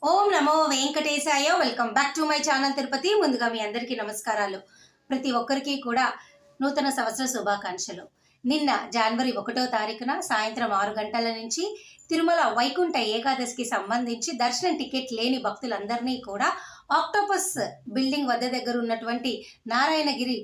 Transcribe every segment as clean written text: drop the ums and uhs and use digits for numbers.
Om Namo Venkatesaya. Welcome back to my channel Tirupati. ముందుగా మీ అందరికీ నమస్కారాలు. ప్రతి ఒక్కరికి కూడా నూతన సంవత్సర శుభాకాంక్షలు. నిన్న జనవరి 1వ తారీఖున సాయంత్రం 6 గంటల నుంచి తిరుమల వైకుంఠ ఏకాదశికి సంబంధించి దర్శనం టికెట్ లేని భక్తులందరినీ కూడా ఆక్టోపస్ బిల్డింగ్ దగ్గర ఉన్నటువంటి నారాయణగిరి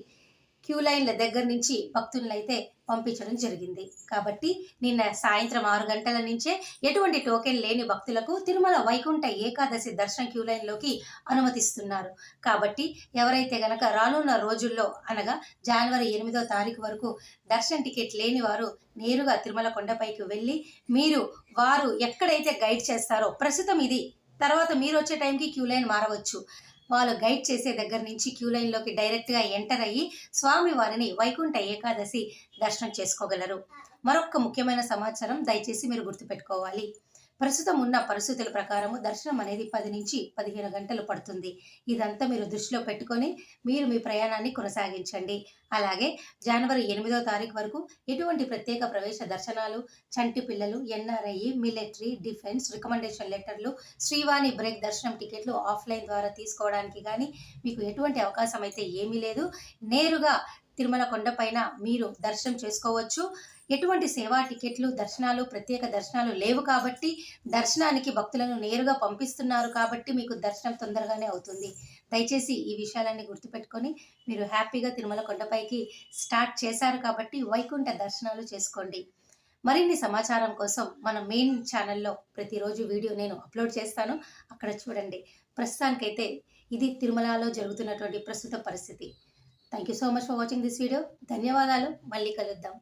క్యూ లైన్ల దగ్గర నుంచి భక్తులనైతే పంపించడం జరిగింది. కాబట్టి నిన్న సాయంత్రం 6 గంటల నుంచే ఎటువంటి టోకెన్ లేని భక్తులకు తిరుమల వైకుంఠ ఏకాదశి దర్శన క్యూ లైన్లోకి అనుమతిస్తున్నారు. కాబట్టి ఎవరైతే గనక రానున్న రోజుల్లో అనగా జనవరి 8వ తారీఖు వరకు దర్శన టికెట్ లేని వారు నేరుగా తిరుమల కొండపైకి వెళ్ళి వారు ఎక్కడైతే గైడ్ చేస్తారో ప్రస్తుతం ఇది, తర్వాత మీరు వచ్చే టైంకి క్యూ లైన్ మారవచ్చు. వాళ్ళు గైడ్ చేసే దగ్గర నుంచి క్యూ లైన్లోకి డైరెక్ట్గా ఎంటర్ అయ్యి స్వామివారిని వైకుంఠ ఏకాదశి దర్శనం చేసుకోగలరు. మరొక ముఖ్యమైన సమాచారం దయచేసి మీరు గుర్తుపెట్టుకోవాలి. ప్రస్తుతం ఉన్న పరిస్థితుల ప్రకారము దర్శనం అనేది 10 నుంచి 15 గంటలు పడుతుంది. ఇదంతా మీరు దృష్టిలో పెట్టుకొని మీరు మీ ప్రయాణాన్ని కొనసాగించండి. అలాగే జనవరి 8వ తారీఖు వరకు ఎటువంటి ప్రత్యేక ప్రవేశ దర్శనాలు, చంటి పిల్లలు, ఎన్ఆర్ఐ, మిలిటరీ, డిఫెన్స్ రికమెండేషన్ లెటర్లు, శ్రీవాణి బ్రేక్ దర్శనం టికెట్లు ఆఫ్లైన్ ద్వారా తీసుకోవడానికి కానీ మీకు ఎటువంటి అవకాశం అయితే ఏమీ లేదు. నేరుగా తిరుమల కొండపైన మీరు దర్శనం చేసుకోవచ్చు. ఎటువంటి సేవా టికెట్లు, దర్శనాలు, ప్రత్యేక దర్శనాలు లేవు కాబట్టి దర్శనానికి భక్తులను నేరుగా పంపిస్తున్నారు కాబట్టి మీకు దర్శనం తొందరగానే అవుతుంది. దయచేసి ఈ విషయాలన్నీ గుర్తుపెట్టుకొని మీరు హ్యాపీగా తిరుమల కొండపైకి స్టార్ట్ చేశారు కాబట్టి వైకుంఠ దర్శనాలు చేసుకోండి. మరిన్ని సమాచారం కోసం మన మెయిన్ ఛానల్లో ప్రతిరోజు వీడియో నేను అప్లోడ్ చేస్తాను, అక్కడ చూడండి. ప్రస్తుతానికైతే ఇది తిరుమలలో జరుగుతున్నటువంటి ప్రస్తుత పరిస్థితి. Thank you so much for watching this video. ధన్యవాదాలు. మళ్ళీ కలుద్దాం.